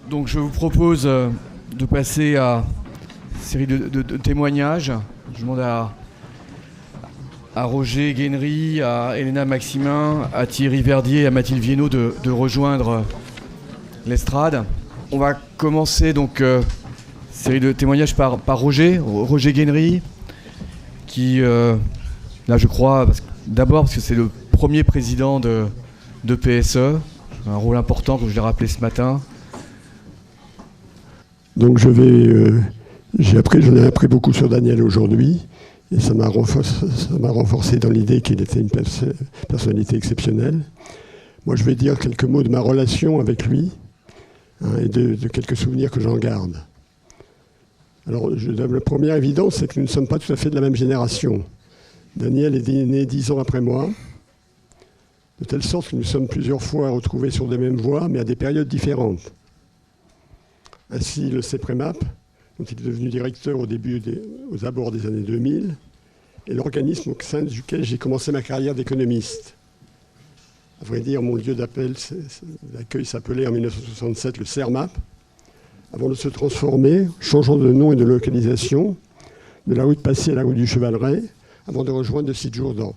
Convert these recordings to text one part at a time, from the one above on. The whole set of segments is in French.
Donc je vous propose de passer à une série de témoignages. Je demande à Roger Guenry, à Elena Maximin, à Thierry Verdier et à Mathilde Viennot de rejoindre l'estrade. On va commencer donc série de témoignages par Roger Guenry, qui, là je crois, d'abord parce que c'est le premier président de PSE, un rôle important comme je l'ai rappelé ce matin. Donc j'en ai appris beaucoup sur Daniel aujourd'hui, et ça m'a renforcé dans l'idée qu'il était une personnalité exceptionnelle. Moi je vais dire quelques mots de ma relation avec lui, et de quelques souvenirs que j'en garde. Alors la première évidence, c'est que nous ne sommes pas tout à fait de la même génération. Daniel est né 10 ans après moi, de telle sorte que nous sommes plusieurs fois retrouvés sur des mêmes voies, mais à des périodes différentes. Ainsi, le CEPREMAP, dont il est devenu directeur aux abords des années 2000, est l'organisme au sein duquel j'ai commencé ma carrière d'économiste. À vrai dire, mon lieu d'accueil s'appelait en 1967 le CERMAP, avant de se transformer, changeant de nom et de localisation, de la rue de Passy à la rue du Chevaleret, avant de rejoindre le site Jourdan.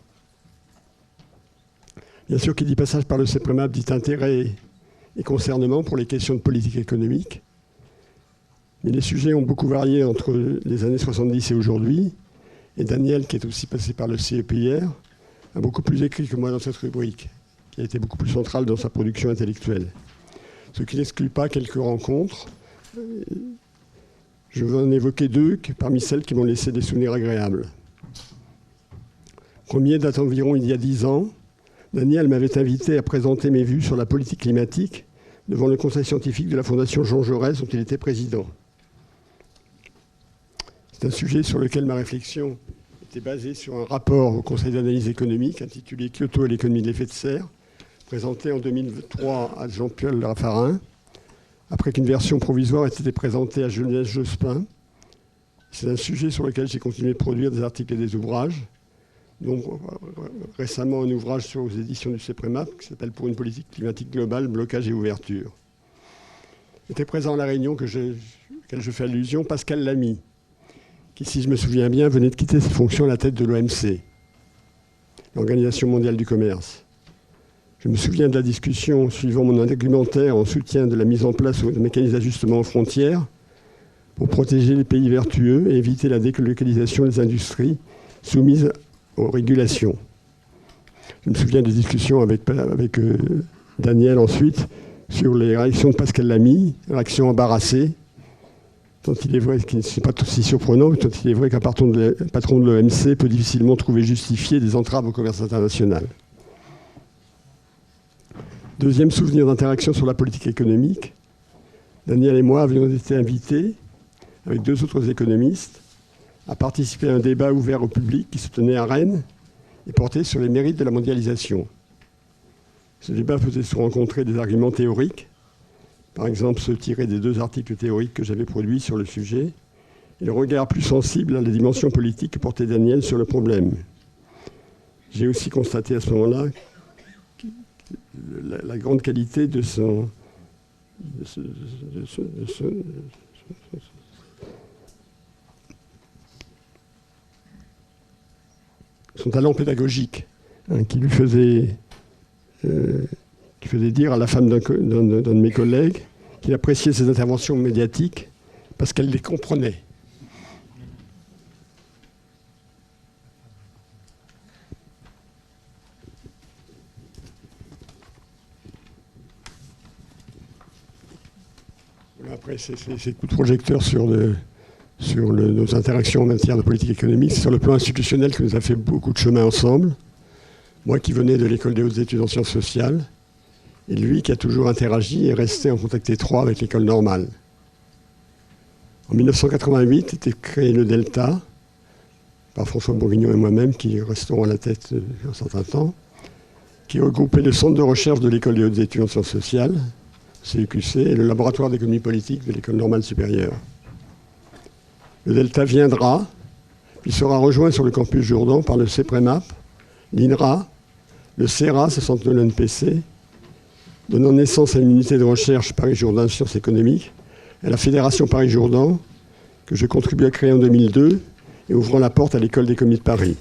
Bien sûr, qui dit passage par le CEPREMAP dit intérêt et concernement pour les questions de politique économique. Mais les sujets ont beaucoup varié entre les années 70 et aujourd'hui. Et Daniel, qui est aussi passé par le CEPIR, a beaucoup plus écrit que moi dans cette rubrique, qui a été beaucoup plus centrale dans sa production intellectuelle. Ce qui n'exclut pas quelques rencontres. Je veux en évoquer deux parmi celles qui m'ont laissé des souvenirs agréables. Premier date environ il y a 10 ans. Daniel m'avait invité à présenter mes vues sur la politique climatique devant le conseil scientifique de la Fondation Jean Jaurès, dont il était président. C'est un sujet sur lequel ma réflexion était basée sur un rapport au Conseil d'analyse économique intitulé « Kyoto et l'économie de l'effet de serre », présenté en 2003 à Jean-Paul Raffarin, après qu'une version provisoire ait été présentée à Genèse Jospin. C'est un sujet sur lequel j'ai continué de produire des articles et des ouvrages, donc récemment un ouvrage aux éditions du CEPREMAP qui s'appelle « Pour une politique climatique globale, blocage et ouverture ». Était présent à la réunion auquel je fais allusion Pascal Lamy, qui, si je me souviens bien, venait de quitter ses fonctions à la tête de l'OMC, l'Organisation mondiale du commerce. Je me souviens de la discussion suivant mon argumentaire en soutien de la mise en place de mécanismes d'ajustement aux frontières pour protéger les pays vertueux et éviter la délocalisation des industries soumises aux régulations. Je me souviens des discussions avec Daniel ensuite sur les réactions de Pascal Lamy, réactions embarrassées, tant il est vrai que ce n'est pas aussi surprenant, tant il est vrai qu'un patron de l'OMC peut difficilement trouver justifié des entraves au commerce international. Deuxième souvenir d'interaction sur la politique économique, Daniel et moi avions été invités, avec 2 autres économistes, à participer à un débat ouvert au public qui se tenait à Rennes et portait sur les mérites de la mondialisation. Ce débat faisait se rencontrer des arguments théoriques, par exemple ceux tirés des 2 articles théoriques que j'avais produits sur le sujet, et le regard plus sensible à la dimension politique que portait Daniel sur le problème. J'ai aussi constaté à ce moment-là la grande qualité de son talent pédagogique, qui lui faisait dire à la femme d'un de mes collègues qu'il appréciait ses interventions médiatiques parce qu'elle les comprenait. Après, ces coups de projecteur sur nos interactions en matière de politique économique, c'est sur le plan institutionnel que nous avons fait beaucoup de chemin ensemble. Moi qui venais de l'école des hautes études en sciences sociales, et lui qui a toujours interagi et resté en contact étroit avec l'école normale. En 1988 était créé le Delta, par François Bourguignon et moi-même, qui resterons à la tête un certain temps, qui regroupait le centre de recherche de l'école des hautes études en sciences sociales, CEQC, et le laboratoire d'économie politique de l'école normale supérieure. Le Delta viendra, puis sera rejoint sur le campus Jourdan par le CEPREMAP, l'INRA, le CERA, ce centre de l'NPC, donnant naissance à une unité de recherche Paris-Jourdain sciences économiques, à la Fédération Paris-Jourdain, que je contribue à créer en 2002 et ouvrant la porte à l'École d'économie de Paris.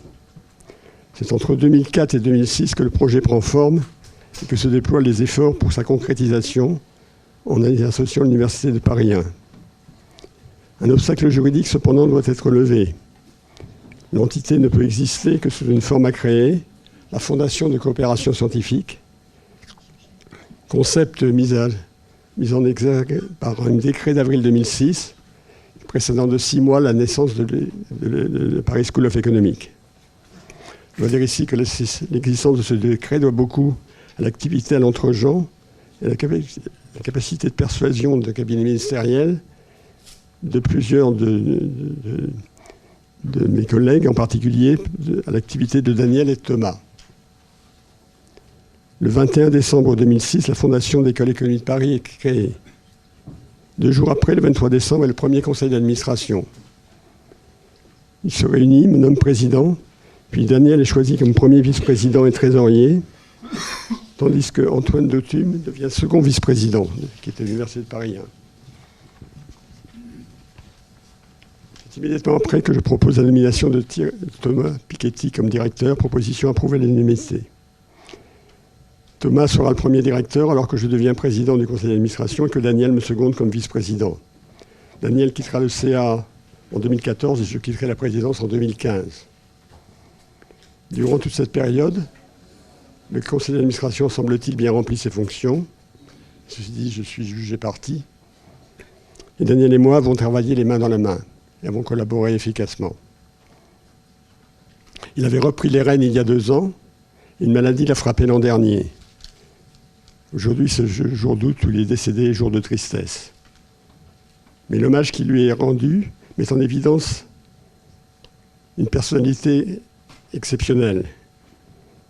C'est entre 2004 et 2006 que le projet prend forme et que se déploient les efforts pour sa concrétisation en associant l'Université de Paris 1. Un obstacle juridique, cependant, doit être levé. L'entité ne peut exister que sous une forme à créer, la Fondation de coopération scientifique, concept mis en exergue par un décret d'avril 2006, précédant de 6 mois la naissance de Paris School of Economics. Je dois dire ici que l'existence de ce décret doit beaucoup à l'activité à l'entre-gens et à la capacité de persuasion de cabinets ministériels de plusieurs de mes collègues, en particulier à l'activité de Daniel et de Thomas. Le 21 décembre 2006, la Fondation d'École économique de Paris est créée. 2 jours après, le 23 décembre, est le premier conseil d'administration. Il se réunit, me nomme président, puis Daniel est choisi comme premier vice-président et trésorier, tandis que Antoine Dautume devient second vice-président, qui était à l'Université de Paris 1. C'est immédiatement après que je propose la nomination de Thomas Piketty comme directeur, proposition approuvée à l'unanimité. Thomas sera le premier directeur alors que je deviens président du conseil d'administration et que Daniel me seconde comme vice-président. Daniel quittera le CA en 2014 et je quitterai la présidence en 2015. Durant toute cette période, le conseil d'administration semble-t-il bien rempli ses fonctions. Ceci dit, je suis jugé parti. Et Daniel et moi avons travaillé les mains dans la main et avons collaboré efficacement. Il avait repris les rênes il y a 2 ans. Une maladie l'a frappé l'an dernier. Aujourd'hui, c'est le jour d'août où il est décédé, jour de tristesse. Mais l'hommage qui lui est rendu met en évidence une personnalité exceptionnelle.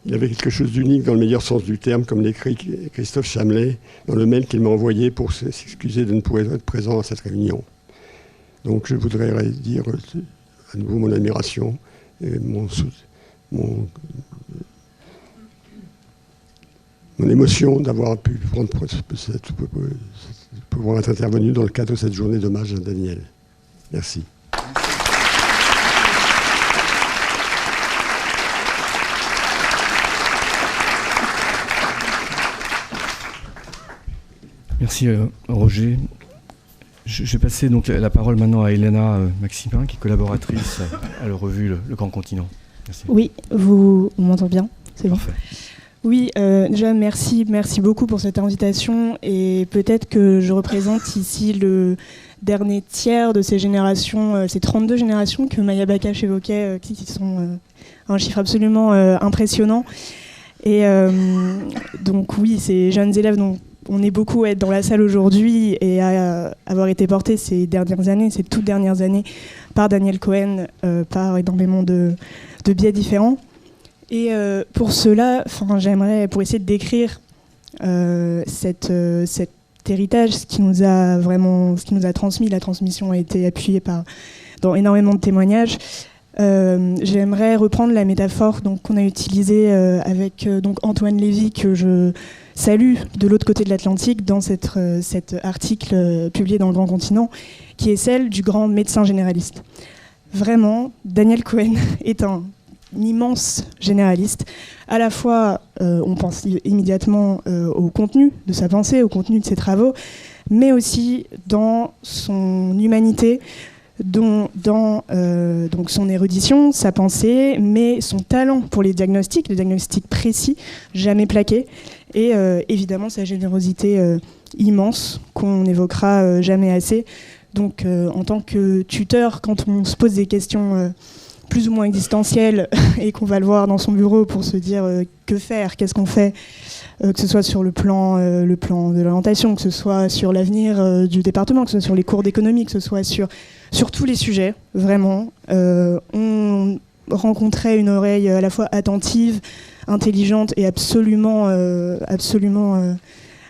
Il avait quelque chose d'unique dans le meilleur sens du terme, comme l'écrit Christophe Chamelet dans le mail qu'il m'a envoyé pour s'excuser de ne pouvoir être présent à cette réunion. Donc je voudrais dire à nouveau mon admiration et mon émotion d'avoir pu pouvoir être intervenu dans le cadre de cette journée d'hommage à Daniel. Merci. Merci Roger. Je vais passer donc la parole maintenant à Elena Maximin, qui est collaboratrice à la revue Le Grand Continent. Merci. Oui, on m'entend bien, c'est bon. Parfait. Oui, déjà merci beaucoup pour cette invitation et peut-être que je représente ici le dernier tiers de ces générations, ces 32 générations que Maya Bakache évoquait, qui sont un chiffre absolument impressionnant. Et donc oui, ces jeunes élèves dont on est beaucoup à être dans la salle aujourd'hui et à avoir été portés ces toutes dernières années, par Daniel Cohen, par énormément de biais différents. Et pour cela, j'aimerais, pour essayer de décrire cet héritage, ce qui nous a transmis, la transmission a été appuyée dans énormément de témoignages. J'aimerais reprendre la métaphore qu'on a utilisée avec Antoine Lévy, que je salue de l'autre côté de l'Atlantique dans cet article publié dans Le Grand Continent, qui est celle du grand médecin généraliste. Vraiment, Daniel Cohen est un immense généraliste. À la fois, on pense immédiatement au contenu de sa pensée, au contenu de ses travaux, mais aussi dans son humanité, dans donc son érudition, sa pensée, mais son talent pour les diagnostics précis, jamais plaqués, et évidemment sa générosité immense qu'on n'évoquera jamais assez. Donc en tant que tuteur, quand on se pose des questions plus ou moins existentielles et qu'on va le voir dans son bureau pour se dire que faire, qu'est-ce qu'on fait, que ce soit sur le plan de l'orientation, que ce soit sur l'avenir du département, que ce soit sur les cours d'économie, que ce soit sur tous les sujets, vraiment, on rencontrait une oreille à la fois attentive, intelligente et absolument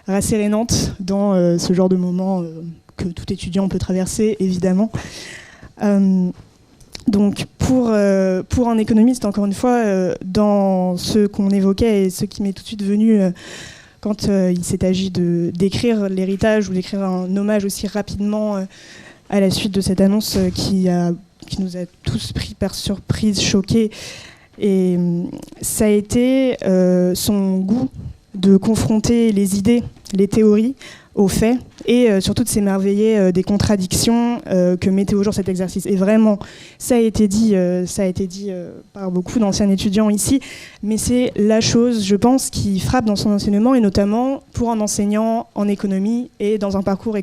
rassérénante dans ce genre de moment que tout étudiant peut traverser, évidemment. Donc pour un économiste, encore une fois, dans ce qu'on évoquait et ce qui m'est tout de suite venu quand il s'est agi d'écrire l'héritage ou d'écrire un hommage aussi rapidement à la suite de cette annonce qui nous a tous pris par surprise, choqués. Et ça a été son goût de confronter les idées, les théories aux faits, et surtout de s'émerveiller des contradictions que mettait au jour cet exercice. Et vraiment, ça a été dit par beaucoup d'anciens étudiants ici, mais c'est la chose, je pense, qui frappe dans son enseignement, et notamment pour un enseignant en économie et dans un parcours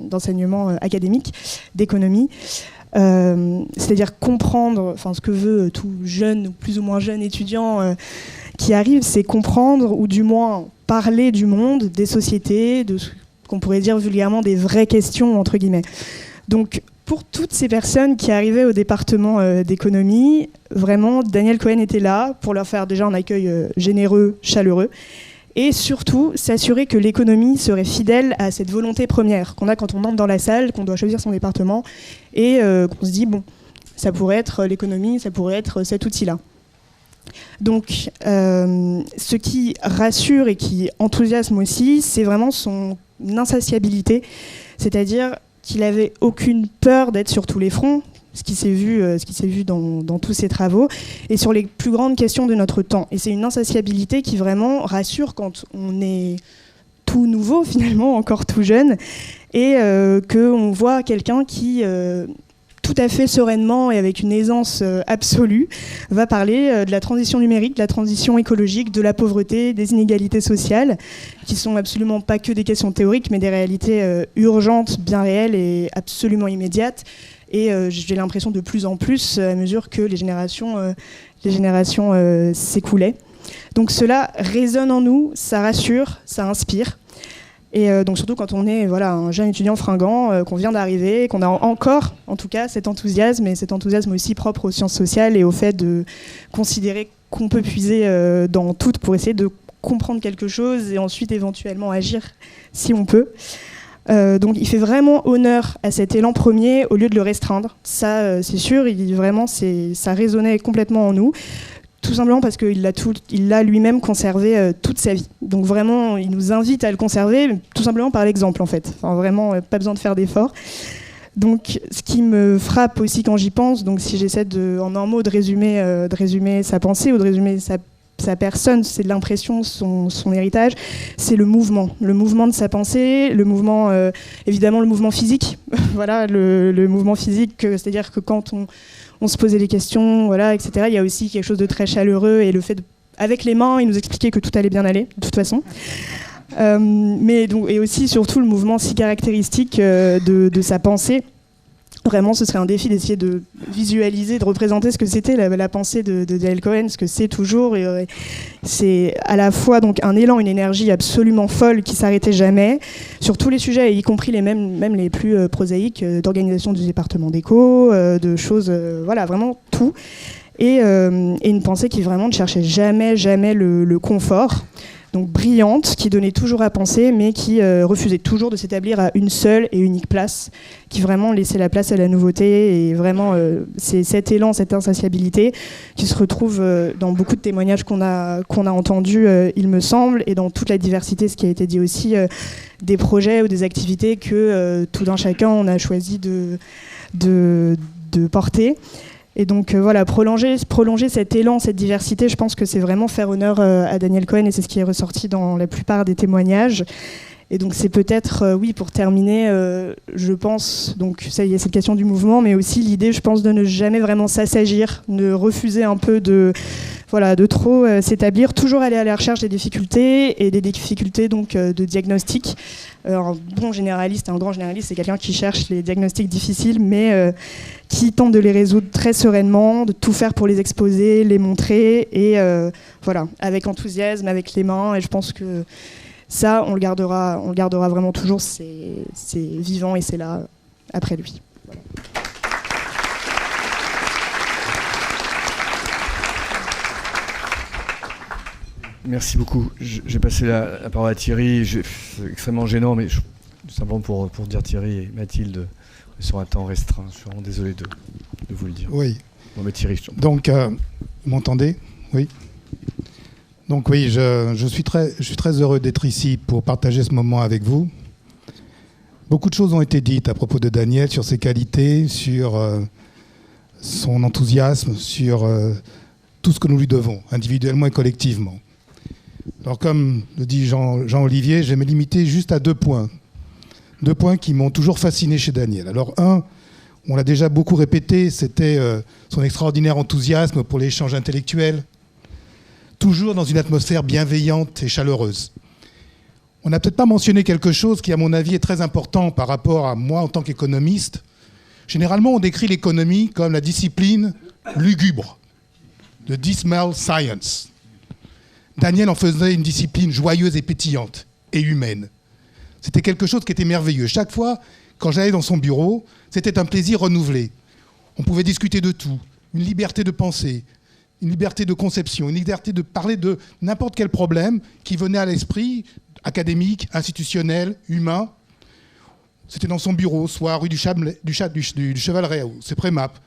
d'enseignement académique d'économie. C'est-à-dire comprendre, ce que veut tout jeune ou plus ou moins jeune étudiant qui arrive, c'est comprendre, ou du moins parler du monde, des sociétés, de ce qu'on pourrait dire vulgairement des vraies questions, entre guillemets. Donc, pour toutes ces personnes qui arrivaient au département d'économie, vraiment, Daniel Cohen était là pour leur faire déjà un accueil généreux, chaleureux, et surtout s'assurer que l'économie serait fidèle à cette volonté première qu'on a quand on entre dans la salle, qu'on doit choisir son département, et qu'on se dit, bon, ça pourrait être l'économie, ça pourrait être cet outil-là. Donc, ce qui rassure et qui enthousiasme aussi, c'est vraiment son insatiabilité, c'est-à-dire qu'il n'avait aucune peur d'être sur tous les fronts, ce qui s'est vu dans tous ses travaux, et sur les plus grandes questions de notre temps. Et c'est une insatiabilité qui vraiment rassure quand on est tout nouveau, finalement, encore tout jeune, et qu'on voit quelqu'un qui... tout à fait sereinement et avec une aisance absolue, va parler de la transition numérique, de la transition écologique, de la pauvreté, des inégalités sociales, qui sont absolument pas que des questions théoriques, mais des réalités urgentes, bien réelles et absolument immédiates. Et j'ai l'impression de plus en plus, à mesure que les générations s'écoulaient. Donc cela résonne en nous, ça rassure, ça inspire. Et donc surtout quand on est un jeune étudiant fringant, qu'on vient d'arriver, qu'on a encore, en tout cas, cet enthousiasme, et cet enthousiasme aussi propre aux sciences sociales et au fait de considérer qu'on peut puiser dans tout pour essayer de comprendre quelque chose et ensuite éventuellement agir si on peut. Donc il fait vraiment honneur à cet élan premier au lieu de le restreindre. Ça, c'est sûr, ça résonnait complètement en nous. Tout simplement parce qu'il l'a lui-même conservé toute sa vie. Donc vraiment, il nous invite à le conserver, tout simplement par l'exemple en fait. Enfin, vraiment, pas besoin de faire d'efforts. Donc ce qui me frappe aussi quand j'y pense, donc si j'essaie en un mot de résumer sa pensée ou de résumer sa personne, c'est de l'impression, son héritage, c'est le mouvement de sa pensée, le mouvement, évidemment le mouvement physique, voilà, le mouvement physique, c'est-à-dire que quand on se posait des questions, etc. Il y a aussi quelque chose de très chaleureux, et le fait avec les mains, il nous expliquait que tout allait bien aller, de toute façon. Et aussi, surtout, le mouvement si caractéristique de sa pensée. Vraiment, ce serait un défi d'essayer de visualiser, de représenter ce que c'était la pensée de Daniel Cohen, ce que c'est toujours. Et c'est à la fois donc un élan, une énergie absolument folle qui s'arrêtait jamais sur tous les sujets, y compris même les plus prosaïques, d'organisation du département d'éco, de choses, vraiment tout. Et une pensée qui vraiment ne cherchait jamais le confort. Donc brillante, qui donnait toujours à penser, mais qui refusait toujours de s'établir à une seule et unique place, qui vraiment laissait la place à la nouveauté. Et vraiment, c'est cet élan, cette insatiabilité qui se retrouve dans beaucoup de témoignages qu'on a entendus, il me semble, et dans toute la diversité, ce qui a été dit aussi, des projets ou des activités que tout d'un chacun, on a choisi de porter. Et donc prolonger cet élan, cette diversité, je pense que c'est vraiment faire honneur à Daniel Cohen, et c'est ce qui est ressorti dans la plupart des témoignages. Et donc c'est peut-être, pour terminer, je pense, donc ça y est, cette question du mouvement, mais aussi l'idée, je pense, de ne jamais vraiment s'assagir, de refuser un peu de trop s'établir, toujours aller à la recherche des difficultés, et des difficultés donc de diagnostic. Un bon généraliste, un grand généraliste, c'est quelqu'un qui cherche les diagnostics difficiles, mais qui tente de les résoudre très sereinement, de tout faire pour les exposer, les montrer, et avec enthousiasme, avec les mains. Et je pense que ça, on le gardera vraiment toujours. C'est vivant et c'est là après lui. Voilà. Merci beaucoup. J'ai passé la parole à Thierry. C'est extrêmement gênant, mais simplement pour dire Thierry et Mathilde, sur un temps restreint. Je suis vraiment désolé de vous le dire. Oui. Bon, mais Thierry, donc, vous m'entendez ? Oui. Donc oui, je suis très heureux d'être ici pour partager ce moment avec vous. Beaucoup de choses ont été dites à propos de Daniel, sur ses qualités, sur son enthousiasme, sur tout ce que nous lui devons, individuellement et collectivement. Alors comme le dit Jean-Olivier, je vais me limiter juste à 2 points. 2 points qui m'ont toujours fasciné chez Daniel. Alors un, on l'a déjà beaucoup répété, c'était son extraordinaire enthousiasme pour l'échange intellectuel, toujours dans une atmosphère bienveillante et chaleureuse. On n'a peut-être pas mentionné quelque chose qui, à mon avis, est très important par rapport à moi en tant qu'économiste. Généralement, on décrit l'économie comme la discipline lugubre, de dismal science. Daniel en faisait une discipline joyeuse et pétillante, et humaine. C'était quelque chose qui était merveilleux. Chaque fois, quand j'allais dans son bureau, c'était un plaisir renouvelé. On pouvait discuter de tout, une liberté de penser, une liberté de conception, une liberté de parler de n'importe quel problème qui venait à l'esprit, académique, institutionnel, humain. C'était dans son bureau, soit rue du Chevaleret, au CEPREMAP,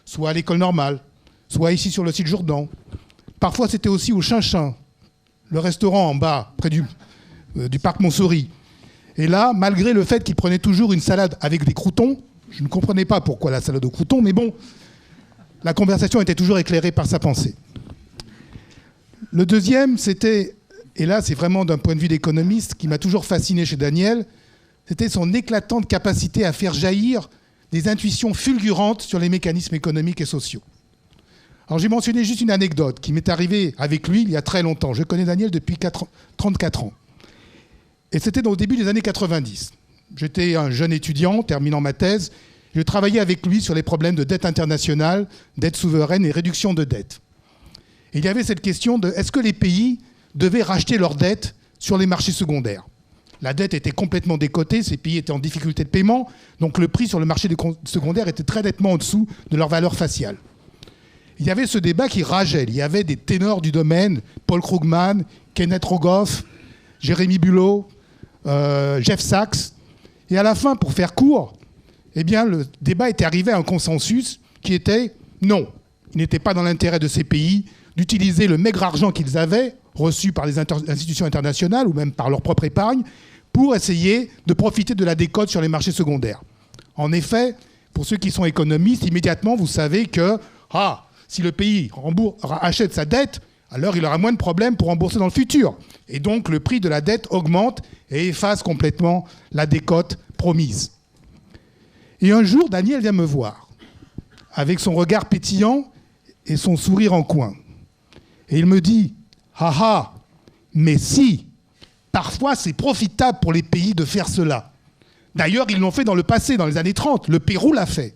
soit à l'école normale, soit ici sur le site Jourdan. Parfois, c'était aussi au Chinchin, le restaurant en bas, près du parc Montsouris. Et là, malgré le fait qu'il prenait toujours une salade avec des croûtons, je ne comprenais pas pourquoi la salade aux croûtons, mais bon, la conversation était toujours éclairée par sa pensée. Le deuxième, c'était, et là c'est vraiment d'un point de vue d'économiste, qui m'a toujours fasciné chez Daniel, c'était son éclatante capacité à faire jaillir des intuitions fulgurantes sur les mécanismes économiques et sociaux. Alors j'ai mentionné juste une anecdote qui m'est arrivée avec lui il y a très longtemps. Je connais Daniel depuis 34 ans. Et c'était au début des années 90. J'étais un jeune étudiant terminant ma thèse. Je travaillais avec lui sur les problèmes de dette internationale, dette souveraine et réduction de dette. Et il y avait cette question de est-ce que les pays devaient racheter leurs dettes sur les marchés secondaires ? La dette était complètement décotée, ces pays étaient en difficulté de paiement, donc le prix sur le marché secondaire était très nettement en dessous de leur valeur faciale. Il y avait ce débat qui rageait. Il y avait des ténors du domaine, Paul Krugman, Kenneth Rogoff, Jérémy Bulot, Jeff Sachs. Et à la fin, pour faire court, eh bien, le débat était arrivé à un consensus qui était non. Il n'était pas dans l'intérêt de ces pays d'utiliser le maigre argent qu'ils avaient, reçu par les institutions internationales ou même par leur propre épargne, pour essayer de profiter de la décote sur les marchés secondaires. En effet, pour ceux qui sont économistes, immédiatement, vous savez que si le pays achète sa dette, alors il aura moins de problèmes pour rembourser dans le futur. Et donc, le prix de la dette augmente et efface complètement la décote promise. Et un jour, Daniel vient me voir, avec son regard pétillant et son sourire en coin. Et il me dit « mais si, parfois c'est profitable pour les pays de faire cela. D'ailleurs, ils l'ont fait dans le passé, dans les années 30. Le Pérou l'a fait.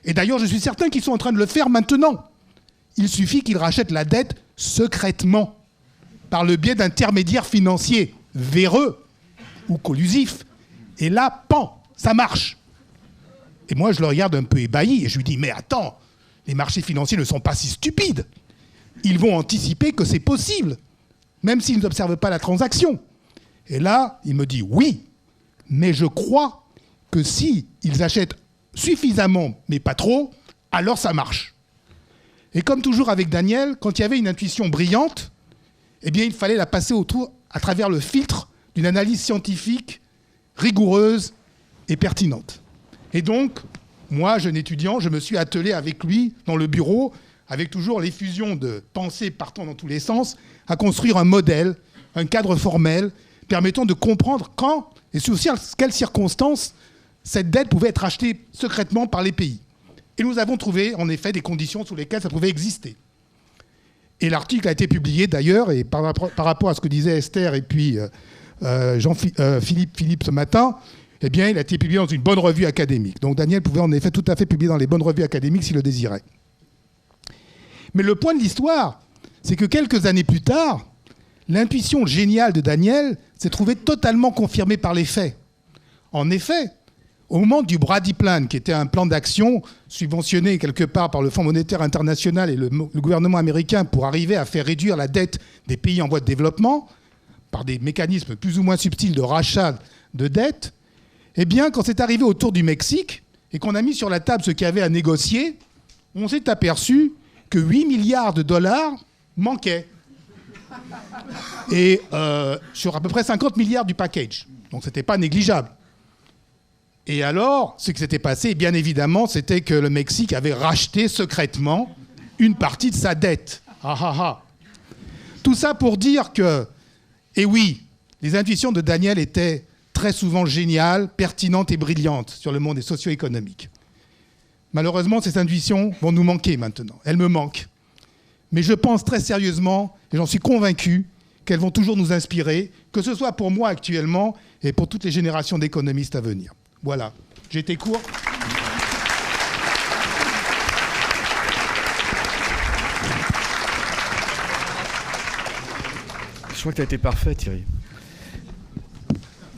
Et d'ailleurs, je suis certain qu'ils sont en train de le faire maintenant. Il suffit qu'ils rachètent la dette secrètement, par le biais d'intermédiaires financiers, véreux ou collusifs. Et là, ça marche. » Et moi, je le regarde un peu ébahi et je lui dis « Mais attends, les marchés financiers ne sont pas si stupides. Ils vont anticiper que c'est possible, même s'ils n'observent pas la transaction. » Et là, il me dit « Oui, mais je crois que si ils achètent suffisamment, mais pas trop, alors ça marche. » Et comme toujours avec Daniel, quand il y avait une intuition brillante, eh bien, il fallait la passer à travers le filtre d'une analyse scientifique rigoureuse et pertinente. Et donc, moi, jeune étudiant, je me suis attelé avec lui dans le bureau, avec toujours l'effusion de pensées partant dans tous les sens, à construire un modèle, un cadre formel, permettant de comprendre quand et sous quelles circonstances cette dette pouvait être achetée secrètement par les pays. Et nous avons trouvé, en effet, des conditions sous lesquelles ça pouvait exister. Et l'article a été publié, d'ailleurs, et par rapport à ce que disait Esther et puis Philippe ce matin, eh bien, il a été publié dans une bonne revue académique. Donc Daniel pouvait en effet tout à fait publier dans les bonnes revues académiques s'il le désirait. Mais le point de l'histoire, c'est que quelques années plus tard, l'intuition géniale de Daniel s'est trouvée totalement confirmée par les faits. En effet, au moment du Brady Plan, qui était un plan d'action subventionné quelque part par le Fonds monétaire international et le gouvernement américain pour arriver à faire réduire la dette des pays en voie de développement, par des mécanismes plus ou moins subtils de rachat de dette, eh bien, quand c'est arrivé autour du Mexique et qu'on a mis sur la table ce qu'il y avait à négocier, on s'est aperçu que 8 milliards de dollars manquaient. Et sur à peu près 50 milliards du package. Donc c'était pas négligeable. Et alors, ce qui s'était passé, bien évidemment, c'était que le Mexique avait racheté secrètement une partie de sa dette. Ah ah ah. Tout ça pour dire que, et oui, les intuitions de Daniel étaient très souvent géniales, pertinentes et brillantes sur le monde socio-économique. Malheureusement, ces intuitions vont nous manquer maintenant. Elles me manquent. Mais je pense très sérieusement, et j'en suis convaincu, qu'elles vont toujours nous inspirer, que ce soit pour moi actuellement et pour toutes les générations d'économistes à venir. Voilà, j'ai été court. Je crois que tu as été parfait, Thierry.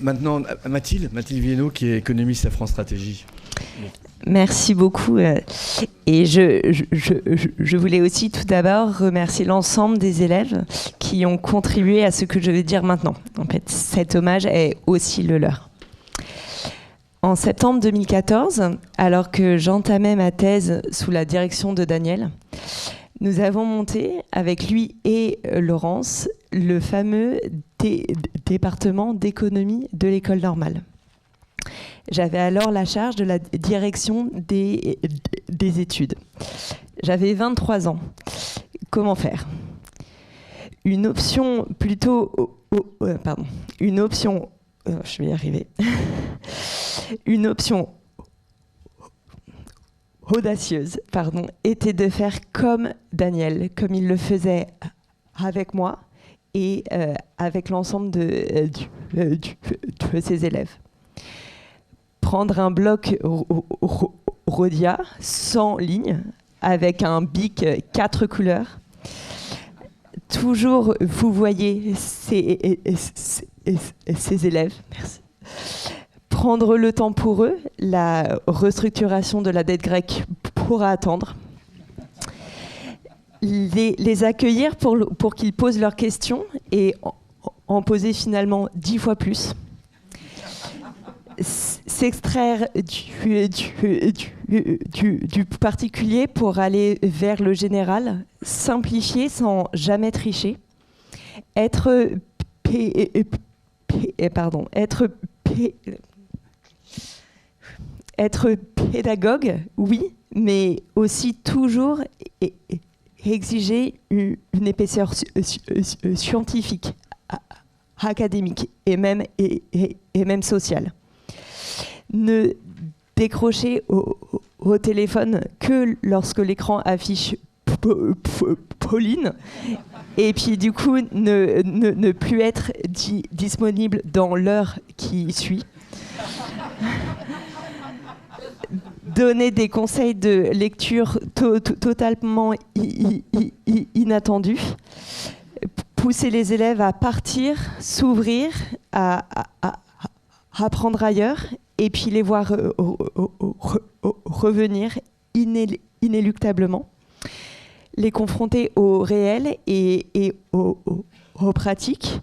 Maintenant, Mathilde Viennot, qui est économiste à France Stratégie. Merci beaucoup. Et je voulais aussi tout d'abord remercier l'ensemble des élèves qui ont contribué à ce que je vais dire maintenant. En fait, cet hommage est aussi le leur. En septembre 2014, alors que j'entamais ma thèse sous la direction de Daniel, nous avons monté avec lui et Laurence le fameux département d'économie de l'école normale. J'avais alors la charge de la direction des études. J'avais 23 ans. Comment faire ? Une option plutôt... Une option... je vais y arriver. Une option audacieuse, était de faire comme Daniel, comme il le faisait avec moi et avec l'ensemble de ses élèves. Prendre un bloc Rhodia sans ligne avec un bic 4 couleurs. Toujours, vous voyez ces élèves. Merci. Prendre le temps pour eux, la restructuration de la dette grecque pourra attendre. Les accueillir pour qu'ils posent leurs questions et en poser finalement 10 fois plus. S'extraire du particulier pour aller vers le général, simplifier sans jamais tricher, être pédagogue, oui, mais aussi toujours exiger une épaisseur scientifique, académique et même sociale. Ne décrocher au téléphone que lorsque l'écran affiche Pauline, et puis du coup ne plus être disponible dans l'heure qui suit. Donner des conseils de lecture totalement inattendus. Pousser les élèves à partir, s'ouvrir, à apprendre ailleurs, et puis les voir revenir inéluctablement. Les confronter au réel et aux pratiques,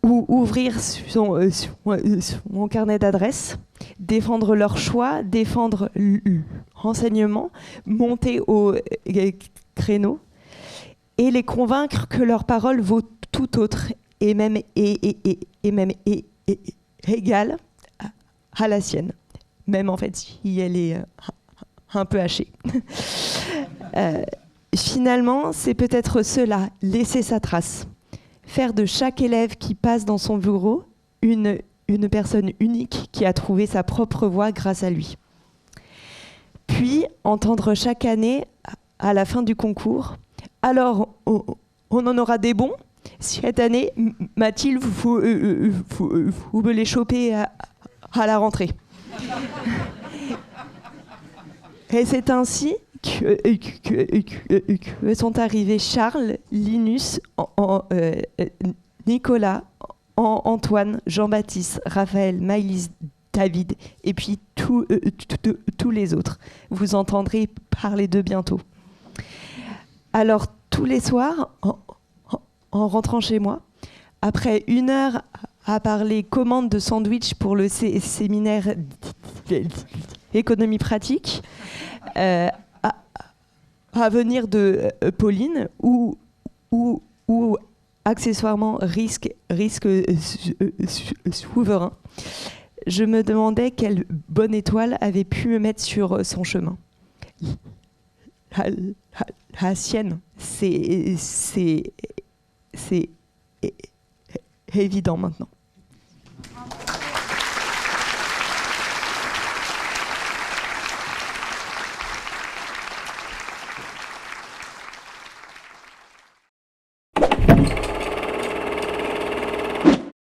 ou ouvrir son carnet d'adresses, défendre leur choix, défendre l'enseignement, monter au créneau et les convaincre que leur parole vaut tout autre et même égale à la sienne, même en fait si elle est un peu hachée. Finalement, c'est peut-être cela, laisser sa trace. Faire de chaque élève qui passe dans son bureau une personne unique qui a trouvé sa propre voie grâce à lui. Puis, entendre chaque année, à la fin du concours, alors, on en aura des bons. Cette année, Mathilde, vous me les choper à la rentrée. Et c'est ainsi que sont arrivés Charles, Linus, Nicolas, Antoine, Jean-Baptiste, Raphaël, Maëlys, David, et puis tous les autres. Vous entendrez parler d'eux bientôt. Alors, tous les soirs, en rentrant chez moi, après 1 heure à parler commande de sandwich pour le séminaire économie pratique, à venir de Pauline ou accessoirement risque souverain, je me demandais quelle bonne étoile avait pu me mettre sur son chemin. La sienne, c'est évident maintenant.